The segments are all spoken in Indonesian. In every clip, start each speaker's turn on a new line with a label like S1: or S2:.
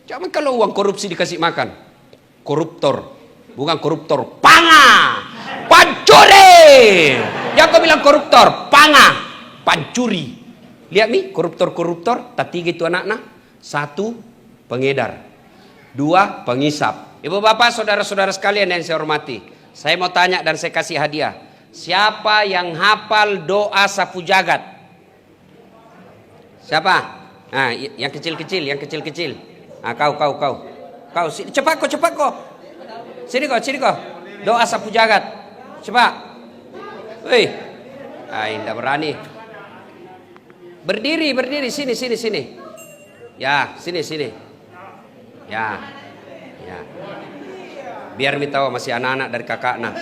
S1: Jangan kalau uang korupsi dikasih makan. Koruptor. Bukan koruptor. Panga. Pancuri. Jangan kau bilang koruptor. Panga. Pancuri. Lihat nih, koruptor-koruptor. Tiga itu anak-anak. 1, pengedar. 2, pengisap. Ibu bapak, saudara-saudara sekalian yang saya hormati. Saya mau tanya dan saya kasih hadiah. Siapa yang hafal doa sapu jagat? Siapa? Nah, yang kecil-kecil, yang kecil-kecil. Nah, kau. Cepat kau. Sini kau. Doa sapu jagat. Cepat. Wih. Tidak berani. Berdiri. Sini. Ya, sini. Ya. Biar mi tahu masih anak-anak dari kakaknya.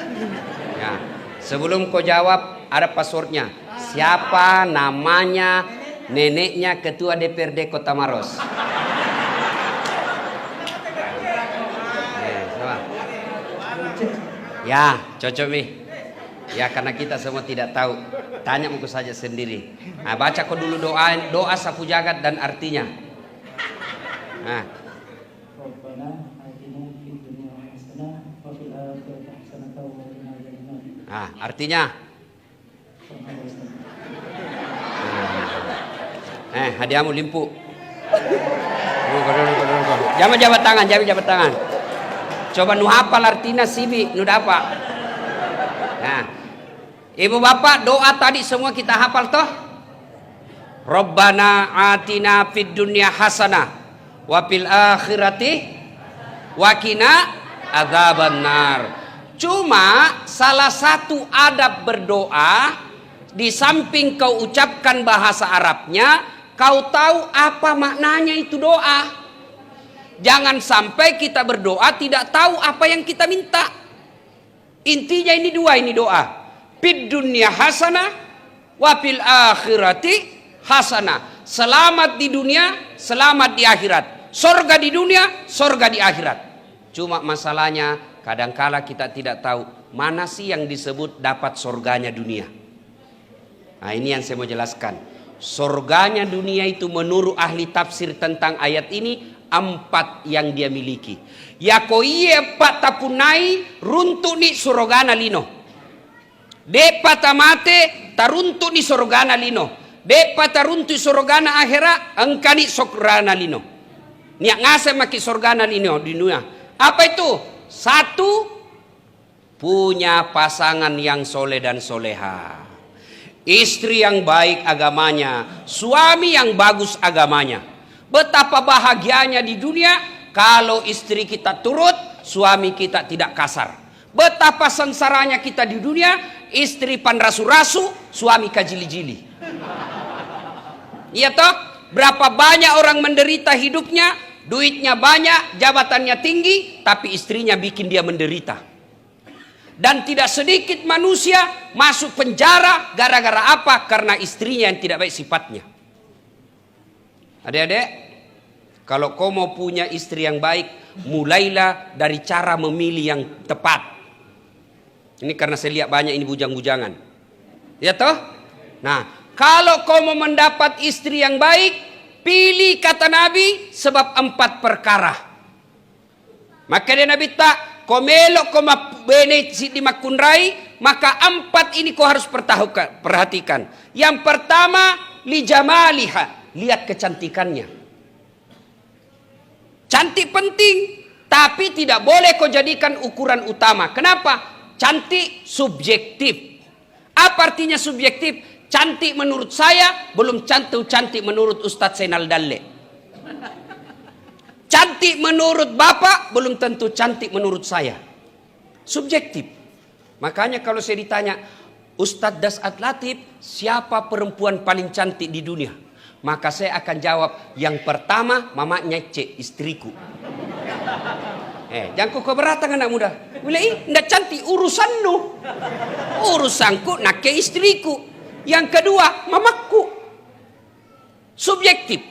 S1: Ya. Sebelum kau jawab, ada passwordnya. Siapa namanya neneknya ketua DPRD Kota Maros? Ya, cocok mi. Ya, karena kita semua tidak tahu. Tanya muka saja sendiri. Nah, baca kau dulu doa sapu jagat dan artinya. Nah. Nah, artinya. Hadiahmu limpu. Jangan jabat tangan. Coba nu hafal artinya sibi, nu dapat. Nah, ibu bapak doa tadi semua kita hafal toh? Rabbana atina fid dunya hasanah wa fil akhirati wa qina adzabannar. Cuma salah satu adab berdoa, di samping kau ucapkan bahasa Arabnya, kau tahu apa maknanya itu doa. Jangan sampai kita berdoa tidak tahu apa yang kita minta. Intinya ini doa. Fid dunya hasanah wa fil akhirati hasanah. Selamat di dunia, selamat di akhirat. Sorga di dunia, sorga di akhirat. Cuma masalahnya kadangkala kita tidak tahu mana sih yang disebut dapat sorganya dunia. Nah, ini yang saya mau jelaskan. Sorganya dunia itu menurut ahli tafsir tentang ayat ini 4 yang dia miliki. Ya koiye patapunai runtuk ni surogana lino. De patamate taruntuk ni surogana lino. De pataruntuk surogana akhira engkani sokrana lino. Niak ngase maki surgana lino di dunia. Apa itu? 1, punya pasangan yang soleh dan soleha. Istri yang baik agamanya, suami yang bagus agamanya. Betapa bahagianya di dunia kalau istri kita turut, suami kita tidak kasar. Betapa sengsaranya kita di dunia, istri panrasu-rasu, suami kajili-jili. Iya toh? Berapa banyak orang menderita hidupnya, duitnya banyak, jabatannya tinggi, tapi istrinya bikin dia menderita. Dan tidak sedikit manusia masuk penjara gara-gara apa? Karena istrinya yang tidak baik sifatnya. Adik-adik, kalau kau mau punya istri yang baik, mulailah dari cara memilih yang tepat. Ini karena saya lihat banyak ini bujang-bujangan. Ya toh? Nah, kalau kau mau mendapat istri yang baik, pilih kata Nabi sebab 4 perkara. Maka dia Nabi tak, kau melok kau bene di makunrai, maka 4 ini kau harus perhatikan. Yang pertama, li jamaliha. Lihat kecantikannya. Cantik penting, tapi tidak boleh kau jadikan ukuran utama. Kenapa? Cantik subjektif. Apa artinya subjektif? Cantik menurut saya belum cantik menurut Ustadz Zainal Dalle. Cantik menurut Bapak belum tentu cantik menurut saya. Subjektif. Makanya kalau saya ditanya, Ustadz Dasat Latif, siapa perempuan paling cantik di dunia? Maka saya akan jawab, yang pertama mamanya Cek, istriku. Jangan kau keberatan anak muda. Bila tidak cantik urusanmu. Urusanku nak ke istriku. Yang kedua mamaku. Subjektif.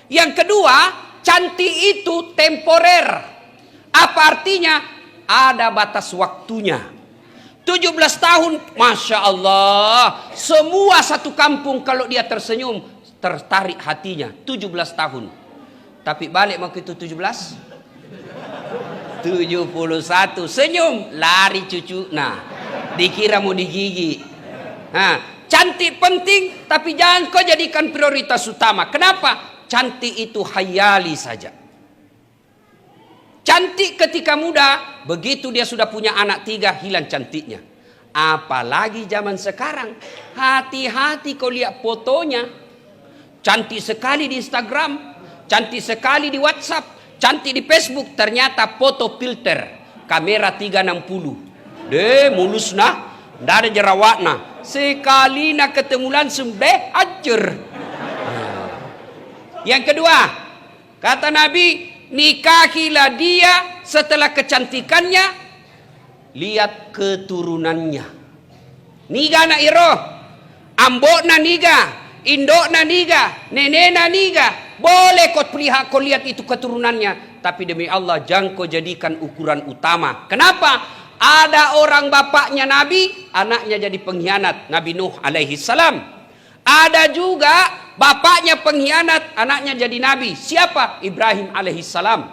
S1: Yang kedua, cantik itu temporer. Apa artinya? Ada batas waktunya. 17 tahun, Masya Allah. Semua satu kampung kalau dia tersenyum, tertarik hatinya. 17 tahun. Tapi balik mau ke itu 17, 71, senyum, lari cucu. Nah, dikira mau digigi. Nah, cantik penting, tapi jangan kau jadikan prioritas utama. Kenapa? Cantik itu hayali saja. Cantik ketika muda, begitu dia sudah punya anak 3, hilang cantiknya. Apalagi zaman sekarang, hati-hati kau lihat fotonya. Cantik sekali di Instagram, cantik sekali di WhatsApp, cantik di Facebook, ternyata foto filter, kamera 360. Mulus nah, ndak ada jerawat nah. Sekali nak ketemu langsung hancur. Yang kedua, kata Nabi, nikahilah dia setelah kecantikannya, lihat keturunannya. Niga na iro, ambok na niga, indok na niga, nenek na niga. Boleh kau perlihat, kau lihat itu keturunannya. Tapi demi Allah, jangan kau jadikan ukuran utama. Kenapa? Ada orang bapaknya Nabi, anaknya jadi pengkhianat. Nabi Nuh alaihi salam. Ada juga bapaknya pengkhianat, anaknya jadi Nabi. Siapa? Ibrahim alaihi salam.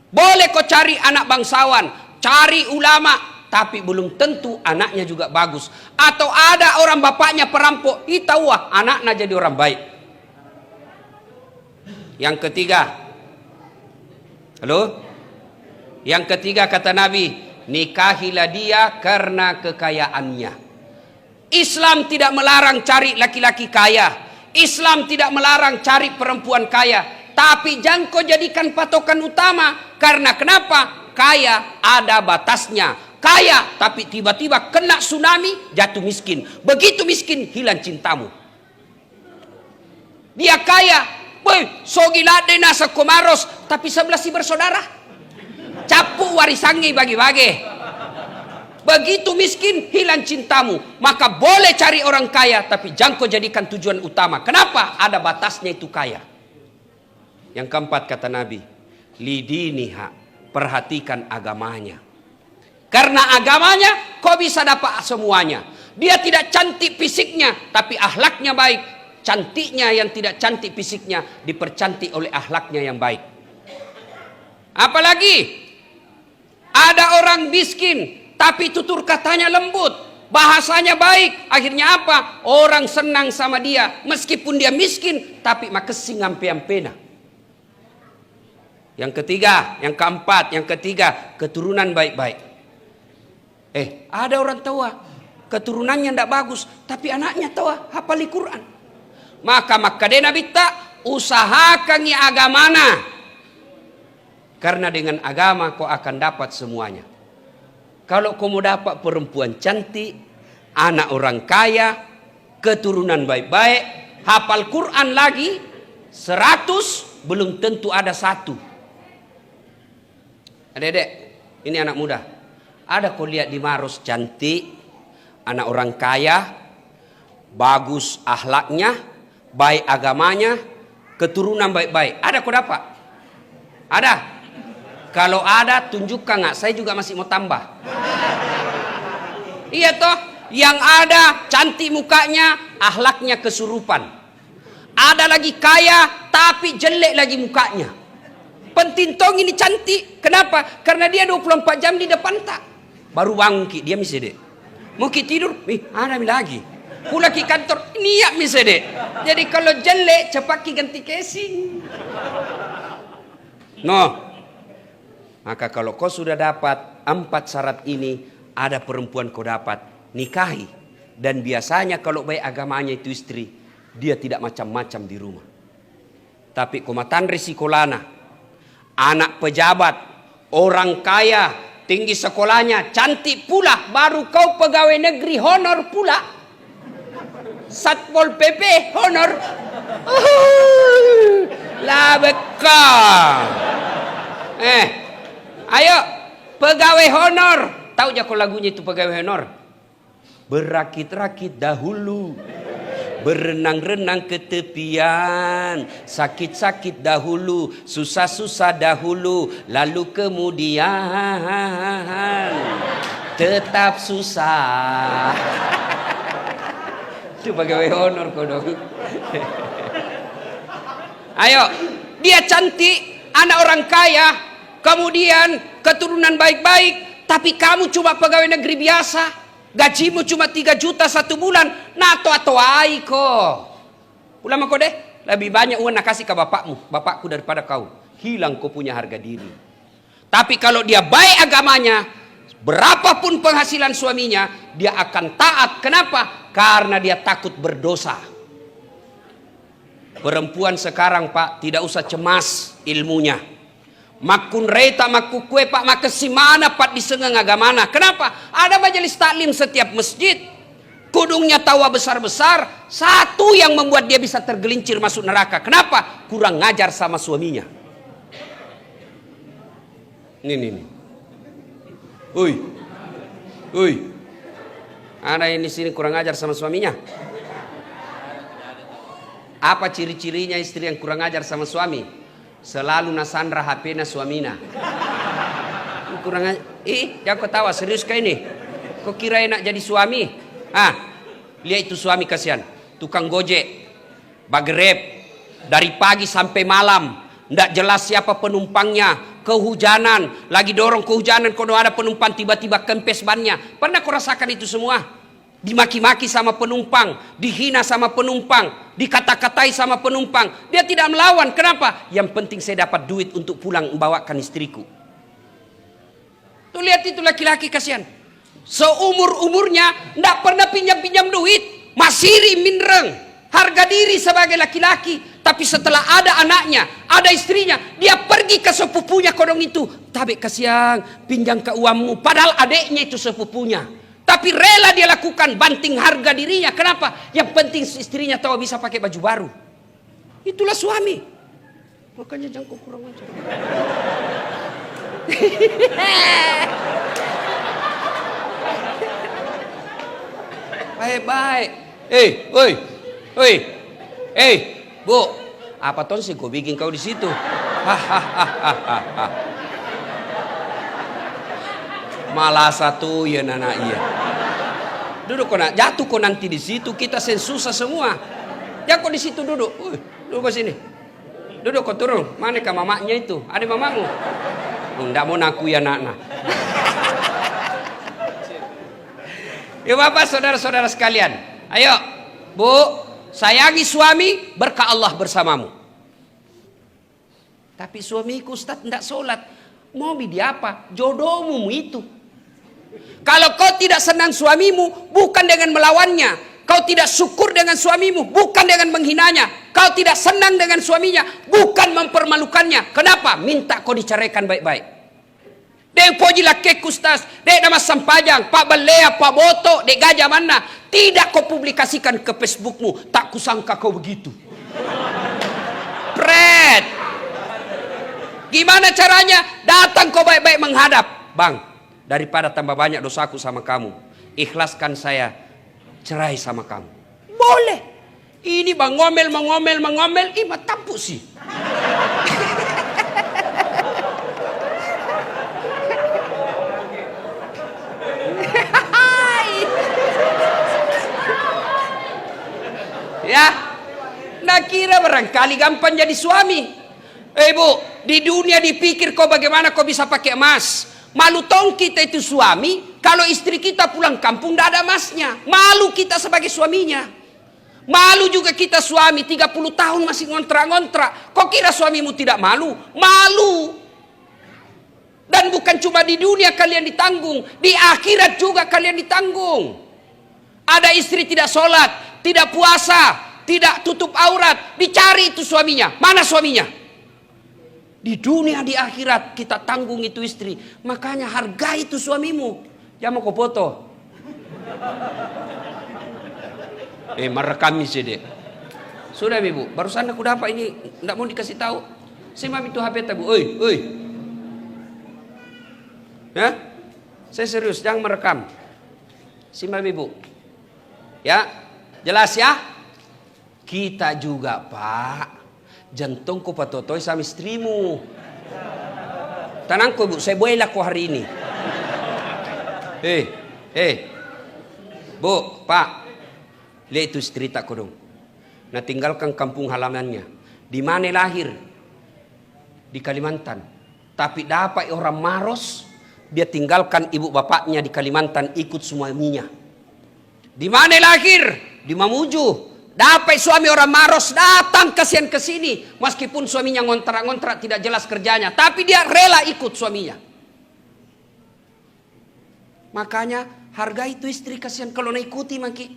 S1: Boleh kau cari anak bangsawan, cari ulama, tapi belum tentu anaknya juga bagus. Atau ada orang bapaknya perampok, itawah anaknya jadi orang baik. Yang ketiga, halo? Yang ketiga kata Nabi, nikahilah dia karena kekayaannya. Islam tidak melarang cari laki-laki kaya. Islam tidak melarang cari perempuan kaya. Tapi jangan kau jadikan patokan utama. Karena kenapa? Kaya ada batasnya. Kaya tapi tiba-tiba kena tsunami, jatuh miskin. Begitu miskin, hilang cintamu. Dia kaya, sogilade nasa komaros, tapi 11 si bersaudara. Capu warisannya bagi-bagi. Begitu miskin, hilang cintamu. Maka boleh cari orang kaya, tapi jangan kau jadikan tujuan utama. Kenapa? Ada batasnya itu kaya. Yang keempat kata Nabi, lidiniha, perhatikan agamanya. Karena agamanya kau bisa dapat semuanya. Dia tidak cantik fisiknya, tapi akhlaknya baik. Cantiknya yang tidak cantik fisiknya dipercantik oleh akhlaknya yang baik. Apalagi ada orang miskin, tapi tutur katanya lembut, bahasanya baik. Akhirnya apa? Orang senang sama dia, meskipun dia miskin, tapi makasih ngampe-ampena. Yang ketiga, yang keempat, yang ketiga, keturunan baik-baik. Ada orang tua, keturunannya tidak bagus, tapi anaknya tua, hafal Quran. Maka dena bitta, usahakan agamana. Karena dengan agama kau akan dapat semuanya. Kalau kau mau dapat perempuan cantik, anak orang kaya, keturunan baik-baik, hafal Quran lagi, 100 belum tentu ada 1. Adik-adik, ini anak muda. Ada kau lihat di Maros cantik, anak orang kaya, bagus akhlaknya, baik agamanya, keturunan baik-baik. Ada kau dapat? Ada? Kalau ada, tunjukkan nggak? Saya juga masih mau tambah. Iya toh, yang ada cantik mukanya, akhlaknya kesurupan. Ada lagi kaya, tapi jelek lagi mukanya. Pentintong ini cantik. Kenapa? Karena dia 24 jam di depan tak. Baru bangun ki, dia misalnya. Mungkin tidur, ada lagi. Pulang ke kantor, niat misalnya. Jadi kalau jelek, cepat ki ganti casing. No. Maka kalau kau sudah dapat 4 syarat ini, ada perempuan kau dapat, nikahi. Dan biasanya kalau baik agamanya itu istri, dia tidak macam-macam di rumah. Tapi kumatan risiko lana, anak pejabat, orang kaya, tinggi sekolahnya, cantik pula, baru kau pegawai negeri honor pula. Satpol PP honor. Lah bekal. Ayo, pegawai honor. Tahu jak lagunya itu pegawai honor? Berakit-rakit dahulu, berenang-renang ke tepian, sakit-sakit dahulu, susah-susah dahulu, lalu kemudian tetap susah. Itu pegawai honor kau dong. Ayo, Dia cantik, anak orang kaya, kemudian keturunan baik-baik, tapi kamu cuma pegawai negeri biasa, gajimu cuma 3 juta 1 bulan, nato atau aiko. Ulama kau deh, lebih banyak uang nak kasih ke bapakku daripada kau. Hilang kau punya harga diri. Tapi kalau dia baik agamanya, berapapun penghasilan suaminya, dia akan taat. Kenapa? Karena dia takut berdosa. Perempuan sekarang Pak, tidak usah cemas ilmunya. Makun reta maku kue Pak, maka si mana Pak disengeng agamana. Kenapa? Ada majelis taklim setiap masjid. Kudungnya tawa besar-besar. Satu yang membuat dia bisa tergelincir masuk neraka. Kenapa? Kurang ngajar sama suaminya. Nih. Uy. Ada yang di sini kurang ajar sama suaminya? Apa ciri-cirinya istri yang kurang ajar sama suami? Selalu nasandra HP-na suamina. Kurang ajar. Jangan kau tawa, serius kau ini. Kau kira enak jadi suami? Lihat itu suami kasihan. Tukang gojek, bagreb, dari pagi sampai malam. Nggak jelas siapa penumpangnya. Kehujanan, lagi dorong kehujanan. Kalau ada penumpang tiba-tiba kempes bannya. Pernah kau rasakan itu semua? Dimaki-maki sama penumpang, dihina sama penumpang, dikata-katai sama penumpang. Dia tidak melawan. Kenapa? Yang penting saya dapat duit untuk pulang membawakan istriku. Tuh lihat itu laki-laki kasihan. Seumur-umurnya tidak pernah pinjam-pinjam duit. Masih minreng. Harga diri sebagai laki-laki. Tapi setelah ada anaknya, ada istrinya, dia pergi ke sepupunya kodong itu. Tapi kasihan, pinjam ke uangmu. Padahal adiknya itu sepupunya. Tapi rela dia lakukan, banting harga dirinya. Kenapa? Yang penting istrinya tahu bisa pakai baju baru. Itulah suami. Makanya jangan kau kurang ajar. Baik-baik. Bu, apa tuh sih kau bikin kau di situ? Malah satu ya nana iya. Duduk kau nak jatuh kau nanti di situ kita susah semua. Jangan kau di situ duduk. Duduk kau sini. Duduk kau turun. Mana kah mamaknya itu? Ada mamamu? Enggak mau naku ya nak. Ya Bapak, saudara-saudara sekalian. Ayo, Bu, sayangi suami, berkah Allah bersamamu. Tapi suamiku Ustaz tidak sholat. Mau dia apa? Jodohmu itu. Kalau kau tidak senang suamimu, bukan dengan melawannya. Kau tidak syukur dengan suamimu, bukan dengan menghinanya. Kau tidak senang dengan suaminya, bukan mempermalukannya. Kenapa? Minta kau diceraikan baik-baik. Dek poji laki Ustaz, dek nama Sampajang, Pak Belea, Pak Boto, dek gajah mana? Tidak kau publikasikan ke Facebookmu. Tak kusangka kau begitu. Pret. Gimana caranya? Datang kau baik-baik menghadap. Bang, daripada tambah banyak dosaku sama kamu, ikhlaskan saya cerai sama kamu. Boleh. Ini bang ngomel, ih tampuk sih. Ya, nak kira barangkali gampang jadi suami. Bu, di dunia dipikir kau bagaimana kau bisa pakai emas. Malu tong kita itu suami, kalau istri kita pulang kampung tidak ada emasnya. Malu kita sebagai suaminya. Malu juga kita suami 30 tahun masih ngontrak-ngontrak. Kau kira suamimu tidak malu? Malu. Dan bukan cuma di dunia kalian ditanggung, di akhirat juga kalian ditanggung. Ada istri tidak sholat, tidak puasa, tidak tutup aurat, dicari itu suaminya. Mana suaminya? Di dunia, di akhirat kita tanggung itu istri. Makanya hargai itu suamimu. Jangan mau kau foto. Merekam sih dek. Sudah ibu, barusan aku dapat ini, tidak mau dikasih tahu. Saya itu HP tabu. Oi. Ya, saya serius, jangan merekam. Simak ibu. Ya, jelas ya. Kita juga Pak, jantungku patotoi sama istrimu. Tenangku Bu, saya boleh laku hari ini. Bu, Pak, lihat itu istri tak kodong. Nah tinggalkan kampung halamannya. Di mana lahir? di Kalimantan. Tapi dapat orang Maros, dia tinggalkan ibu bapaknya di Kalimantan, ikut suaminya. Di mana lahir? Di Mamuju. Dapat suami orang Maros, datang kasihan ke sini. Meskipun suaminya ngontrak-ngontrak, tidak jelas kerjanya, tapi dia rela ikut suaminya. Makanya harga itu istri, kasihan kalau naikuti maki.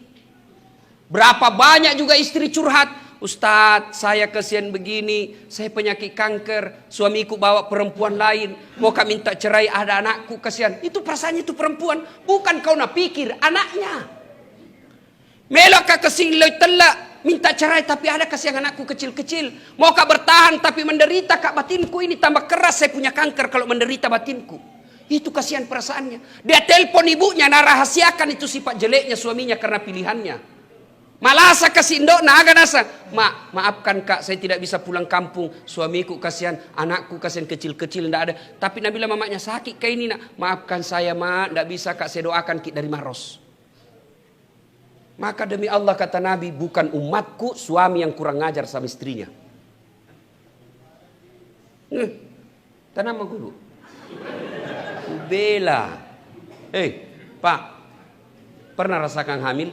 S1: Berapa banyak juga istri curhat. Ustadz, saya kasihan begini, saya penyakit kanker, suamiku bawa perempuan lain, mau kami minta cerai, ada anakku, kasihan. Itu perasaannya itu perempuan, bukan kau nak pikir anaknya. Melok kau kesini telak minta cerai, tapi ada kasihan anakku kecil-kecil. Mau kau bertahan tapi menderita, kak batinku ini tambah keras, saya punya kanker kalau menderita batinku. Itu kasihan perasaannya. Dia telepon ibunya, narahasiakan itu sifat jeleknya suaminya karena pilihannya. Malah saya kasih indok naga nasa. Maafkan kak, saya tidak bisa pulang kampung. Suamiku kasihan, anakku kasihan kecil-kecil tidak ada. Tapi Nabila mamanya sakit kayak ini nak. Maafkan saya mak, tidak bisa kak, saya doakan ki dari Maros. Maka demi Allah kata Nabi, bukan umatku suami yang kurang ngajar sama istrinya. Tanam guru. Bela. Pak, pernah rasakan hamil?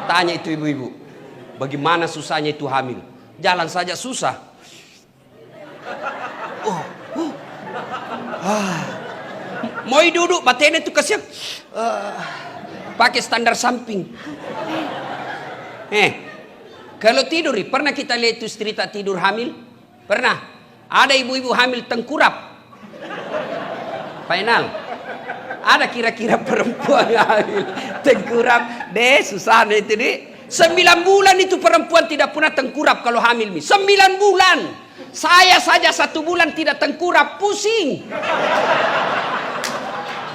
S1: Tanya itu ibu-ibu, bagaimana susahnya itu hamil? Jalan saja susah. Mau duduk, batena itu kasihan. Pakai standar samping. Kalau tidur, pernah kita lihat itu cerita tidur hamil? Pernah? Ada ibu-ibu hamil tengkurap. Final. Ada kira-kira perempuan hamil tengkurap. Susah itu deh. 9 bulan itu perempuan tidak pernah tengkurap kalau hamil. 9 bulan. Saya saja 1 bulan tidak tengkurap, pusing.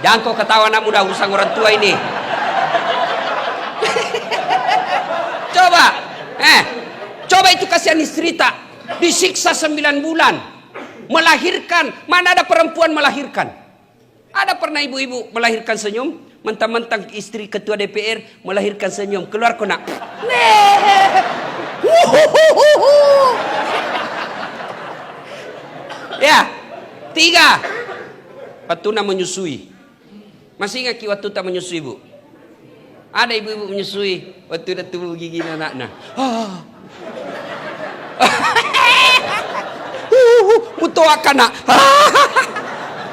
S1: Jangan kau ketawa anak muda, urusan orang tua ini. Coba itu kasihan istri tak disiksa 9 bulan. Melahirkan, mana ada perempuan melahirkan? Ada pernah ibu-ibu melahirkan senyum? Mentang-mentang istri ketua DPR melahirkan senyum. Keluar kau nak. Ya, 3. Waktu nak menyusui. Masih ingat waktu tak menyusui ibu? Ada ibu-ibu menyusui. Waktu dah tumbuh gigi anak-anak. Mutoakan nak.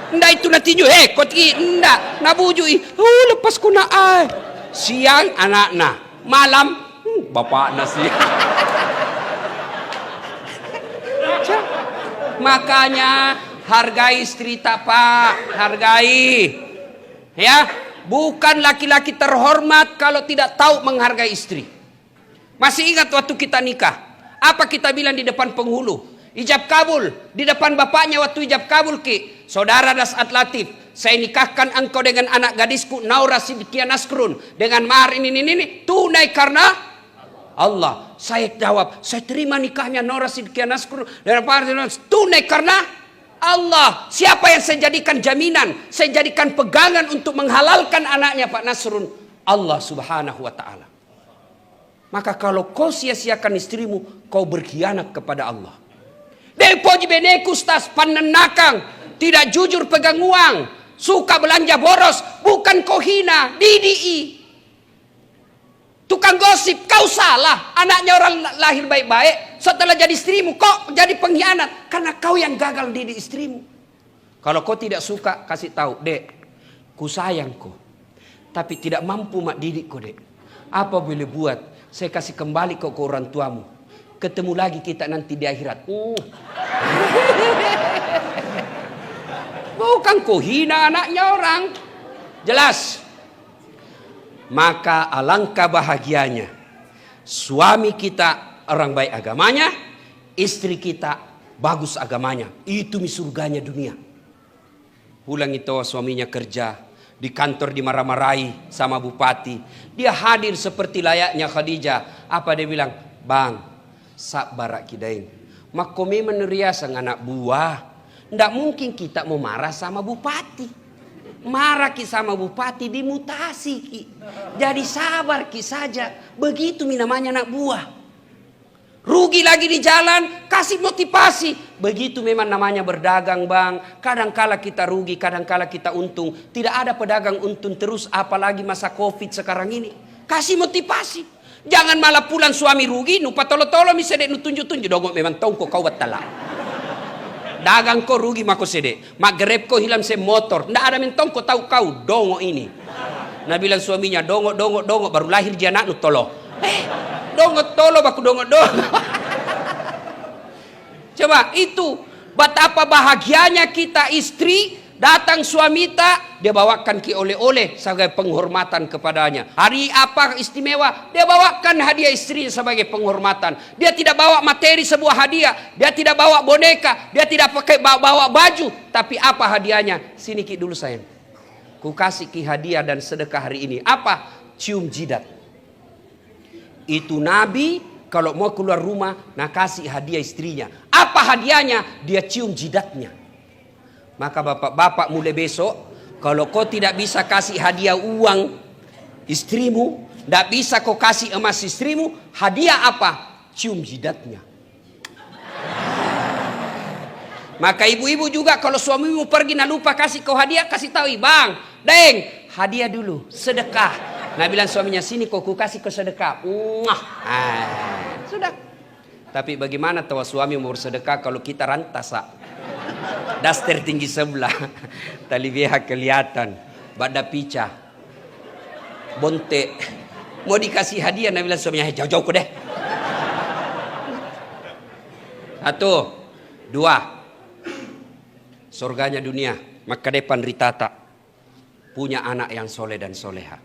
S1: Ndak itu nanti ju, koti ndak, nabujui, lepas ku nak siang anak na, malam bapak nasi. Makanya hargai istri tak pak, hargai, ya, bukan laki-laki terhormat kalau tidak tahu menghargai istri. Masih ingat waktu kita nikah, apa kita bilang di depan penghulu? Ijab kabul di depan bapaknya waktu ijab kabul ki. Saudara Dasat Latif, saya nikahkan engkau dengan anak gadisku Naura Sidkia Nasrun dengan mahar ini tunai karena Allah. Saya jawab, saya terima nikahnya Naura Sidkia Nasrun dengan mahar tunai karena Allah. Siapa yang saya jadikan jaminan, saya jadikan pegangan untuk menghalalkan anaknya Pak Nasrun? Allah Subhanahu wa taala. Maka kalau kau sia-siakan istrimu, kau berkhianat kepada Allah. Depoji beneku stas panenakang, tidak jujur pegang uang, suka belanja boros, bukan kau hina, didi. Tukang gosip, kau salah. Anaknya orang lahir baik-baik, setelah jadi istrimu, kok jadi pengkhianat? Karena kau yang gagal didik istrimu. Kalau kau tidak suka, kasih tahu, dek, ku sayang kau, tapi tidak mampu mak didik kau, dek. Apa boleh buat? Saya kasih kembali kau ke orang tuamu. Ketemu lagi kita nanti di akhirat. Bukan kau hina anaknya orang. Jelas. Maka alangkah bahagianya suami kita orang baik agamanya, istri kita bagus agamanya. Itu surganya dunia. Pulang itu suaminya kerja di kantor, dimarah-marahi sama bupati. Dia hadir seperti layaknya Khadijah. Apa dia bilang? Bang, sabar kidain. Makome meneriasa anak buah. Ndak mungkin kita mau marah sama bupati. Marah ki sama bupati dimutasi ki. Jadi sabar ki saja. Begitu namanya anak buah. Rugi lagi di jalan, kasih motivasi. Begitu memang namanya berdagang, Bang. Kadangkala kita rugi, kadangkala kita untung. Tidak ada pedagang untung terus, apalagi masa Covid sekarang ini. Kasih motivasi. Jangan malah pulang suami rugi, nupa tolo-tolo mi sedek nu tunjuk-tunjuk dongok memang tongko kau batala. Dagang ko rugi mako sedek. Mak grab ko hilang se motor. Ndak ada mentong ko tahu kau dongok ini. Nah bilang suaminya dongok baru lahir dia anak nu tolo. Dongok tolo baku dongok. Coba itu betapa bahagianya kita istri datang suami tak dia bawakan ki oleh-oleh sebagai penghormatan kepadanya. Hari apa istimewa dia bawakan hadiah istrinya sebagai penghormatan. Dia tidak bawa materi sebuah hadiah, dia tidak bawa boneka, dia tidak pakai bawa baju, tapi apa hadiahnya? Sini ki dulu sayang. Ku kasih ki hadiah dan sedekah hari ini. Apa? Cium jidat. Itu Nabi kalau mau keluar rumah, nah kasih hadiah istrinya. Apa hadiahnya? Dia cium jidatnya. Maka bapak-bapak mulai besok, kalau kau tidak bisa kasih hadiah uang istrimu, tidak bisa kau kasih emas istrimu, hadiah apa? Cium jidatnya. Maka ibu-ibu juga kalau suamimu pergi nak lupa kasih kau hadiah, kasih tahu, bang, deng, hadiah dulu, sedekah. Nah bilang suaminya, sini kok ku kasih ke sedekah. Sudah. Tapi bagaimana tahu suami mau bersedekah kalau kita rantas? Daster tinggi sebelah, tali BH kelihatan, badan picah, bontek. Mau dikasih hadiah, nah bilang suaminya, jauh-jauh ku deh. 1, 2, surganya dunia, maka depan ritata, punya anak yang soleh dan soleha.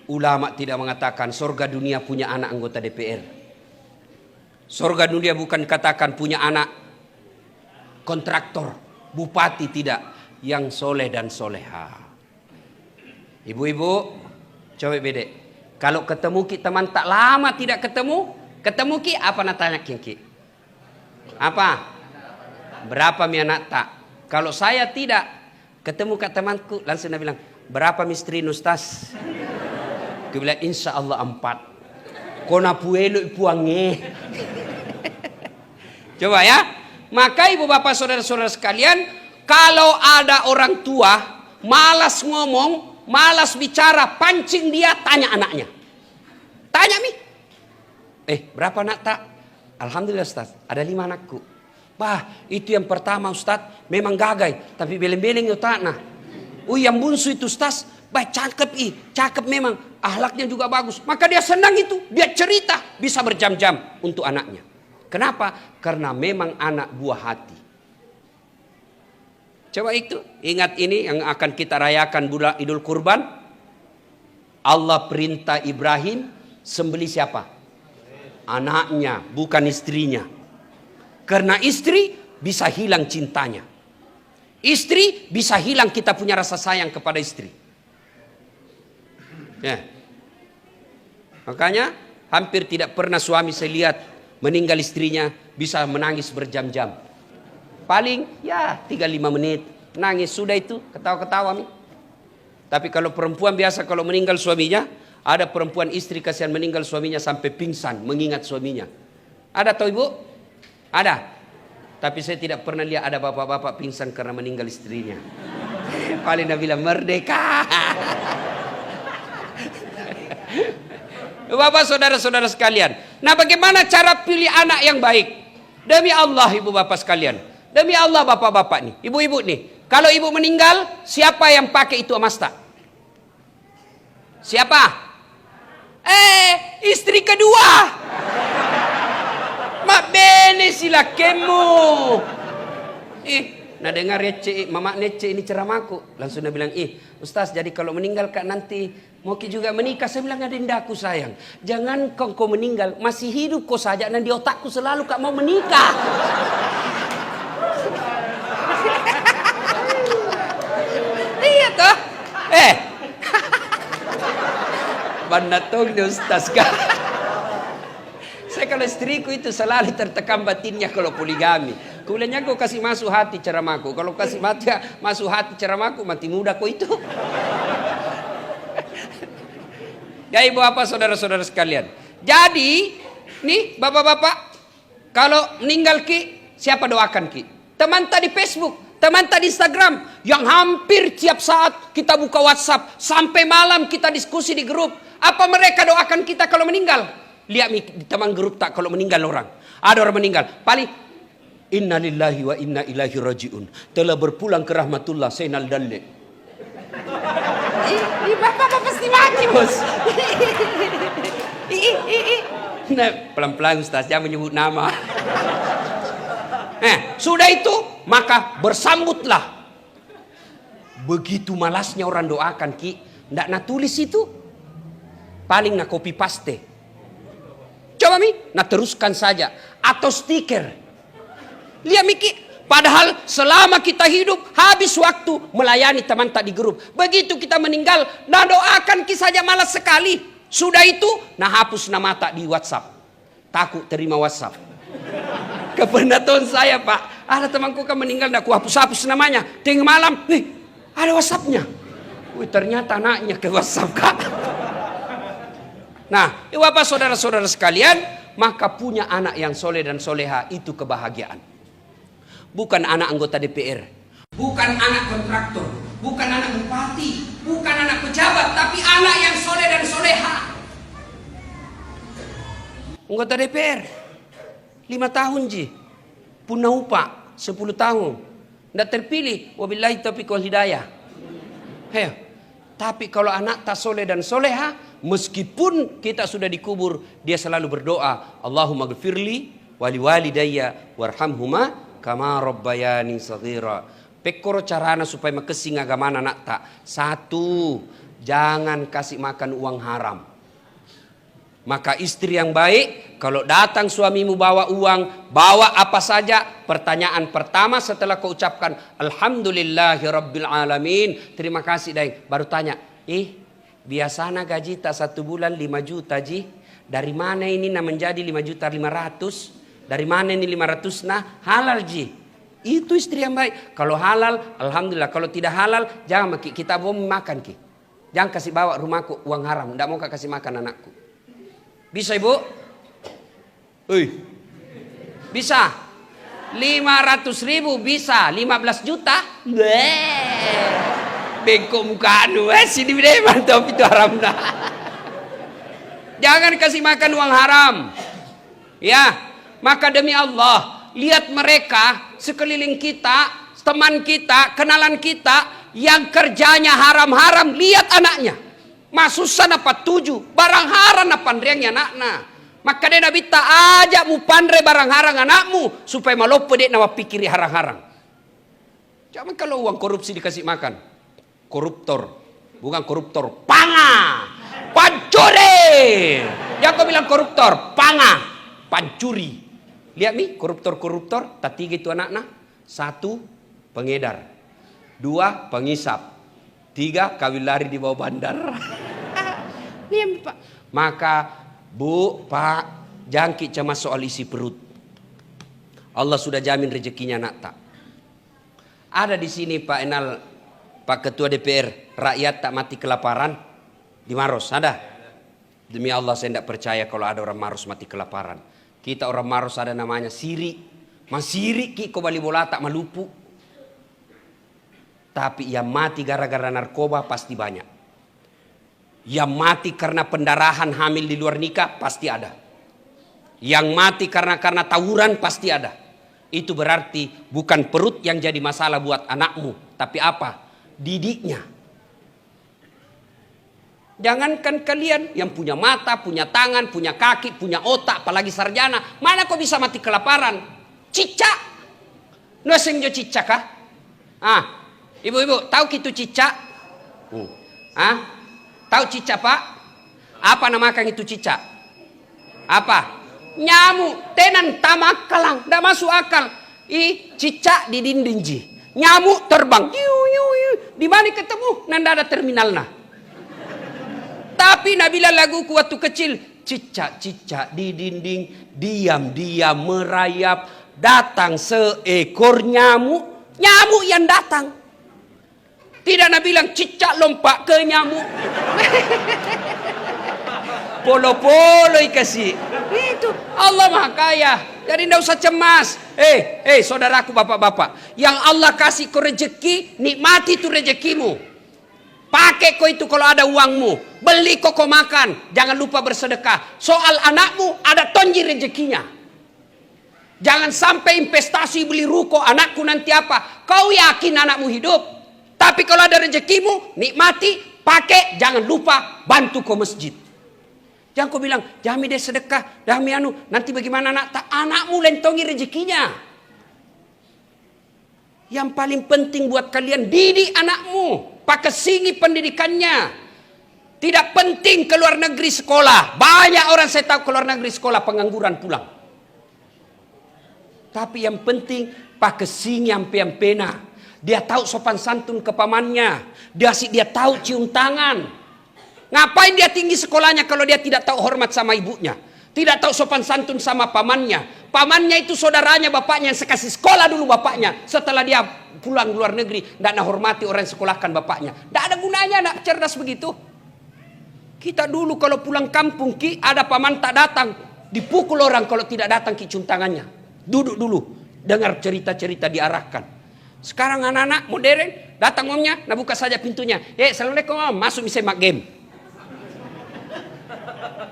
S1: Ulama tidak mengatakan surga dunia punya anak anggota DPR. Surga dunia bukan katakan punya anak kontraktor, bupati, tidak. Yang soleh dan soleha. Ibu-ibu, coba bedek. Kalau ketemu ki teman tak lama tidak ketemu ki apa natanya ki? Apa? Berapa mi anak tak? Kalau saya tidak ketemu ke temanku, langsung dia bilang, berapa misteri Ustaz? Dia bilang, insya Allah 4. Kona puelo ipuange. Coba ya. Maka ibu bapak saudara-saudara sekalian, kalau ada orang tua malas ngomong, malas bicara, pancing dia, tanya anaknya. Tanya mi. Berapa anak tak? Alhamdulillah Ustaz, ada 5 anakku. Bah, itu yang pertama Ustaz, memang gagai, tapi beleng-beleng itu tanah. Yang bunsu itu Ustaz, baik cakep memang, akhlaknya juga bagus. Maka dia senang itu, dia cerita, bisa berjam-jam untuk anaknya. Kenapa? Karena memang anak buah hati. Coba itu, ingat ini yang akan kita rayakan bulan Idul Kurban. Allah perintah Ibrahim sembelih siapa? Anaknya, bukan istrinya. Karena istri bisa hilang cintanya. Istri bisa hilang kita punya rasa sayang kepada istri. Ya. Makanya hampir tidak pernah suami saya lihat meninggal istrinya bisa menangis berjam-jam. Paling ya 3-5 menit nangis, sudah itu ketawa-ketawa nih. Tapi kalau perempuan biasa kalau meninggal suaminya, ada perempuan istri kasihan meninggal suaminya sampai pingsan mengingat suaminya. Ada toh ibu? Ada. Tapi saya tidak pernah lihat ada bapak-bapak pingsan karena meninggal istrinya. Paling dia bilang merdeka. Bapak saudara-saudara sekalian. Nah bagaimana cara pilih anak yang baik? Demi Allah ibu bapak sekalian. Demi Allah bapak-bapak nih. Ibu-ibu nih. Kalau ibu meninggal, siapa yang pakai itu emas tak? Siapa? Istri kedua. Mak bene sila kemu. Nah dengar receh, mama neceh ini ceramahku. Langsung dia bilang, Ustaz jadi kalau meninggal kak nanti mau juga menikah. Saya bilang, ada indaku sayang. Jangan kau meninggal, masih hidup kau saja. Dan di otakku selalu kak mau menikah. Iya toh. Banatong ni Ustaz kak. Saya kalau istriku itu selalu tertekan batinnya kalau poligami. Kulanya kau kasih masuk hati ceramahku. Kalau kasih masuk hati ceramahku, mati muda kau itu. Ya ibu apa saudara-saudara sekalian. Jadi Nih bapak-bapak, kalau meninggal Ki, siapa doakan Ki? Teman tadi Facebook, teman tadi Instagram, yang hampir tiap saat kita buka WhatsApp, sampai malam kita diskusi di grup. Apa mereka doakan kita kalau meninggal? Lihat nih di teman grup tak, kalau meninggal orang. Ada orang meninggal, paling inna lillahi wa inna ilaihi rajiun. Telah berpulang ke rahmatullah Sainal Dalle. Ih, bapak pasti mati bos. Nah, pelan-pelan Ustaz, jangan menyebut nama. Sudah itu, maka bersambutlah. Begitu malasnya orang doakan Ki, ndak nak tulis itu, paling nak copy paste. Coba Mi, nak teruskan saja, atau stiker. Lihat Miki, padahal selama kita hidup habis waktu melayani teman tak di grup. Begitu kita meninggal, nah doakan Ki saja malas sekali. Sudah itu, nah hapus nama tak di WhatsApp. Takut terima WhatsApp. Kepenatan saya Pak, ada temanku kan meninggal, nak ku hapus namanya. Tengah malam, ada WhatsAppnya. Ternyata anaknya ke WhatsApp Kak. Nah, Bapak saudara-saudara sekalian, maka punya anak yang soleh dan soleha itu kebahagiaan. Bukan anak anggota DPR, bukan anak kontraktor, bukan anak bupati, bukan anak pejabat, tapi anak yang soleh dan soleha. Anggota DPR 5 tahun Ji, punah upah 10 tahun, tidak terpilih, wabillahi taufiq wal hidayah. Tapi kalau anak tak soleh dan soleha, meskipun kita sudah dikubur, dia selalu berdoa, Allahumma gfirli wali walidayya warhamhuma kama rabbayani saghira. Pekoro carana supaya makesing agama anak tak. 1, jangan kasih makan uang haram. Maka istri yang baik, kalau datang suamimu bawa uang, bawa apa saja, pertanyaan pertama setelah kau ucapkan Alhamdulillahi Rabbil Alamin, terima kasih Daeng, baru tanya, biasanya gaji tak 1 bulan 5 juta Ji, dari mana ini nah menjadi 5.500.000? Dari mana ini 500 nah halal Ji? Itu istri yang baik. Kalau halal, Alhamdulillah. Kalau tidak halal, jangan kita mau makan Ki. Jangan kasih bawa rumahku uang haram, tidak mau kasih makan anakku. Bisa Ibu? Bisa? 500.000 bisa, 15 juta? Bengkok muka anu, sini deh mantap itu haram dah. Jangan kasih makan uang haram. Ya, maka demi Allah, lihat mereka sekeliling kita, teman kita, kenalan kita yang kerjanya haram-haram, lihat anaknya. Masusan apa 7, barang haram apa riangnya anakna. Maka dia Nabi tak ajak mu pandai barang haram anakmu supaya malopo dia nawa pikiri harang-harang. Jangan kalau uang korupsi dikasih makan. Koruptor, bukan koruptor, panga, pancuri. Jangan kau bilang koruptor, panga, pancuri. Lihat nih koruptor, tak 3 itu anakna. 1, pengedar. 2, pengisap. 3, kawin lari di bawah bandar. Lihat Pak. Maka Bu, Pak, jangkit cemas soal isi perut. Allah sudah jamin rezekinya nak tak. Ada di sini Pak Enal, Pak Ketua DPR, rakyat tak mati kelaparan di Maros, ada? Demi Allah saya tidak percaya kalau ada orang Maros mati kelaparan. Kita orang Maros ada namanya Siri. Mas Siri ki kau bali bola tak malupu. Tapi yang mati gara-gara narkoba pasti banyak. Yang mati karena pendarahan hamil di luar nikah pasti ada. Yang mati karena tawuran pasti ada. Itu berarti bukan perut yang jadi masalah buat anakmu, tapi apa? Didiknya. Jangankan kalian yang punya mata, punya tangan, punya kaki, punya otak, apalagi sarjana, mana kau bisa mati kelaparan? Cicak. Noseng jo cicak kah? Ibu-ibu, tahu gitu cicak? Tahu cicak Pak? Apa namakan itu cicak? Apa? Nyamuk, tenan tamak kalang, tidak masuk akal. Cicak di dinding Ji. Nyamuk terbang. Di mana ketemu? Nanda ada terminalnya. Tapi Nabila laguku waktu kecil, cicak-cicak di dinding, diam-diam merayap, datang seekor nyamuk, nyamuk yang datang. Tidak Nabi bilang cicak lompat ke nyamuk. Polo-polo kasih. Itu Allah Maha Kaya. Jadi tidak usah cemas. Saudaraku, bapak-bapak, yang Allah kasih kau rezeki, nikmati itu rezekimu. Pakai kau itu kalau ada uangmu. Beli kau makan. Jangan lupa bersedekah. Soal anakmu, ada tonji rezekinya. Jangan sampai investasi beli ruko, anakku nanti apa. Kau yakin anakmu hidup. Tapi kalau ada rezekimu, nikmati, pakai. Jangan lupa bantu kau masjid. Jangan kau bilang, jami deh sedekah, jami nanti bagaimana anakmu lentongi rezekinya. Yang paling penting buat kalian, didik anakmu. Pakesingi pendidikannya. Tidak penting keluar negeri sekolah. Banyak orang saya tahu keluar negeri sekolah pengangguran pulang. Tapi yang penting pakesingi ampe pena. Dia tahu sopan santun ke pamannya. Dia tahu cium tangan. Ngapain dia tinggi sekolahnya kalau dia tidak tahu hormat sama ibunya? Tidak tahu sopan santun sama pamannya. Pamannya itu saudaranya bapaknya yang sekasih sekolah dulu bapaknya. Setelah dia pulang luar negeri, tidak hormati orang yang sekolahkan bapaknya. Tidak ada gunanya, tidak cerdas begitu. Kita dulu kalau pulang kampung, ada paman tak datang. Dipukul orang kalau tidak datang cium tangannya. Duduk dulu, dengar cerita-cerita diarahkan. Sekarang anak-anak modern, datang omnya, nah buka saja pintunya. Assalamualaikum om, masuk bisa mak game.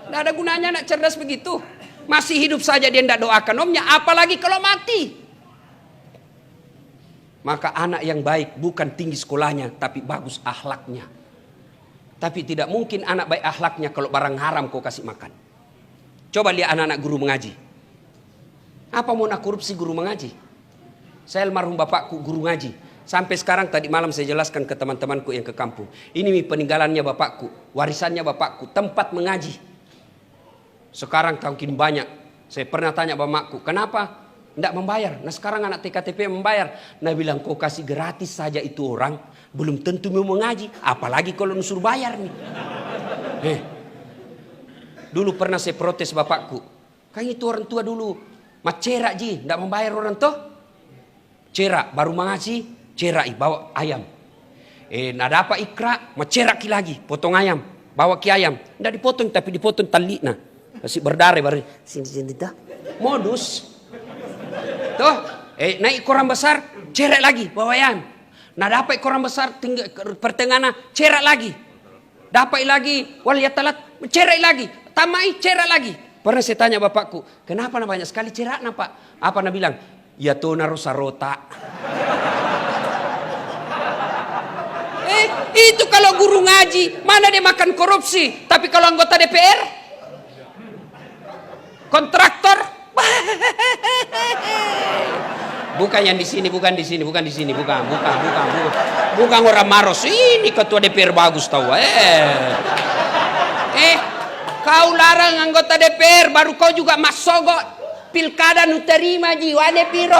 S1: Tidak ada gunanya nak cerdas begitu. Masih hidup saja dia tidak doakan omnya, apalagi kalau mati. Maka anak yang baik bukan tinggi sekolahnya, tapi bagus akhlaknya. Tapi tidak mungkin anak baik akhlaknya kalau barang haram kau kasih makan. Coba lihat anak-anak guru mengaji. Apa mau nak korupsi guru mengaji? Saya almarhum bapakku guru ngaji. Sampai sekarang tadi malam saya jelaskan ke teman-temanku yang ke kampung. Ini peninggalannya bapakku, warisannya bapakku, tempat mengaji. Sekarang makin banyak. Saya pernah tanya bapakku, kenapa tidak membayar? Nah sekarang anak TKTP membayar. Nah bilang, kau kasih gratis saja itu orang, belum tentu mau mengaji. Apalagi kalau disuruh bayar nih. Dulu pernah saya protes bapakku. Kan itu orang tua dulu. Macerak ji, tidak membayar orang tuh. Cerak, baru mengaji, cerak bawa ayam. Nah dapat ikra, macerak lagi, potong ayam. Bawa ki ayam. Tidak dipotong, tapi dipotong tali. Nah. Masih berdarah baru sini dah. Modus. Tuh, naik koran besar, cerak lagi bawa ayam. Nah dapat koran besar pertengahan, cerak lagi. Dapat lagi, wal yatalat, cerak lagi. Tamai cerak lagi. Pernah saya tanya bapakku, kenapa banyak sekali cerak pak? Apa nak bilang? Ya tuh narusa rota. Itu kalau guru ngaji, mana dia makan korupsi. Tapi kalau anggota DPR, kontraktor, bukan yang di sini, bukan orang Maros. Ini ketua DPR bagus tahu. Kau larang anggota DPR, baru kau juga masuk pilkada nu terima jiwane piro.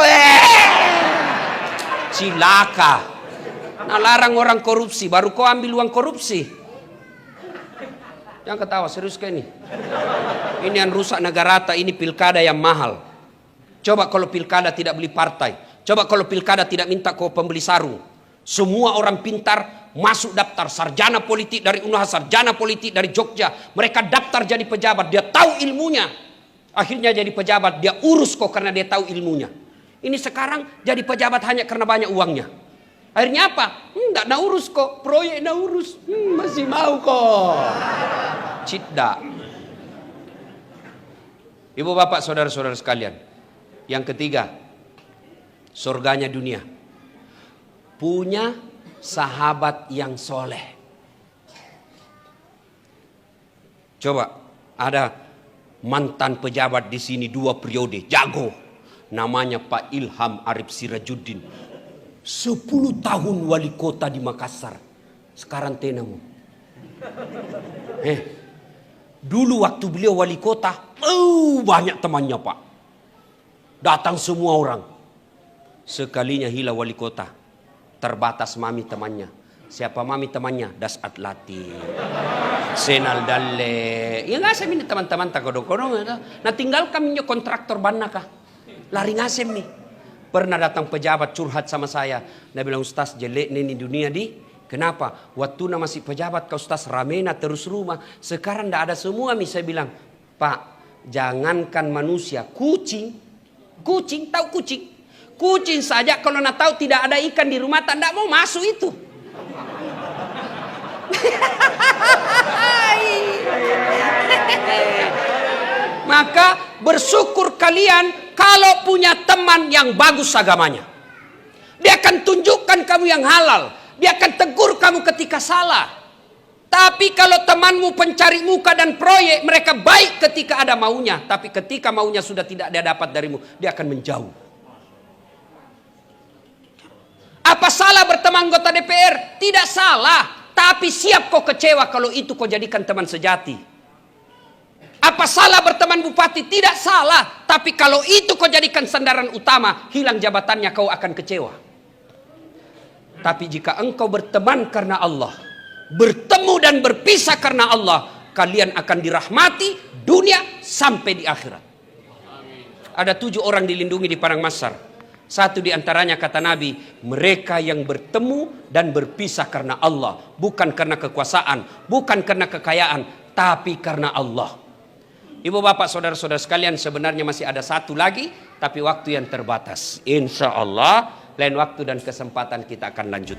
S1: Cilaka. Nah larang orang korupsi, baru kau ambil uang korupsi. Jangan ketawa, serius kayak ini. Ini yang rusak negara, ini pilkada yang mahal. Coba kalau pilkada tidak beli partai. Coba kalau pilkada tidak minta kau pembeli sarung. Semua orang pintar masuk daftar sarjana politik dari Unhas, sarjana politik dari Jogja. Mereka daftar jadi pejabat, dia tahu ilmunya. Akhirnya jadi pejabat, dia urus kok karena dia tahu ilmunya. Ini sekarang jadi pejabat hanya karena banyak uangnya. Akhirnya apa? Enggak nak urus kok, proyek nak urus. Masih mau kok. Cidda. Ibu bapak saudara-saudara sekalian. Yang ketiga, surganya dunia. Punya sahabat yang soleh. Coba ada mantan pejabat di sini 2 periode, jago. Namanya Pak Ilham Arif Sirajuddin. 10 tahun wali kota di Makassar. Sekarang tenamu. Dulu waktu beliau wali kota, banyak temannya pak. Datang semua orang. Sekalinya hilang wali kota, terbatas mami temannya. Siapa mami temannya? Das Atlati, Senal Dalle. Ya nggak saya minta teman-teman tak kodong-kodong. Nah tinggal kami kontraktor banaka. Lari ngasem nih. Pernah datang pejabat curhat sama saya. Dia bilang, Ustaz jelek nih dunia di. Kenapa? Waktu masih pejabat kau Ustaz ramena terus rumah. Sekarang tidak ada semua. Saya bilang, Pak, Jangankan manusia, kucing. Kucing, tahu kucing? Kucing saja kalau nak tahu tidak ada ikan di rumah, tak mau masuk itu. Maka bersyukur kalian kalau punya teman yang bagus agamanya. Dia akan tunjukkan kamu yang halal. Dia akan tegur kamu ketika salah. Tapi kalau temanmu pencari muka dan proyek, mereka baik ketika ada maunya. Tapi ketika maunya sudah tidak dia dapat darimu, dia akan menjauh. Apa salah berteman anggota DPR? Tidak salah. Tapi siap kau kecewa kalau itu kau jadikan teman sejati. Apa salah berteman bupati? Tidak salah. Tapi kalau itu kau jadikan sandaran utama, hilang jabatannya kau akan kecewa. Tapi jika engkau berteman karena Allah, bertemu dan berpisah karena Allah, kalian akan dirahmati dunia sampai di akhirat. Ada 7 orang dilindungi di padang mahsyar. Satu di antaranya kata Nabi, mereka yang bertemu dan berpisah karena Allah. Bukan karena kekuasaan, bukan karena kekayaan, tapi karena Allah. Ibu bapak saudara-saudara sekalian, sebenarnya masih ada satu lagi, tapi waktu yang terbatas. Insya Allah lain waktu dan kesempatan kita akan lanjut.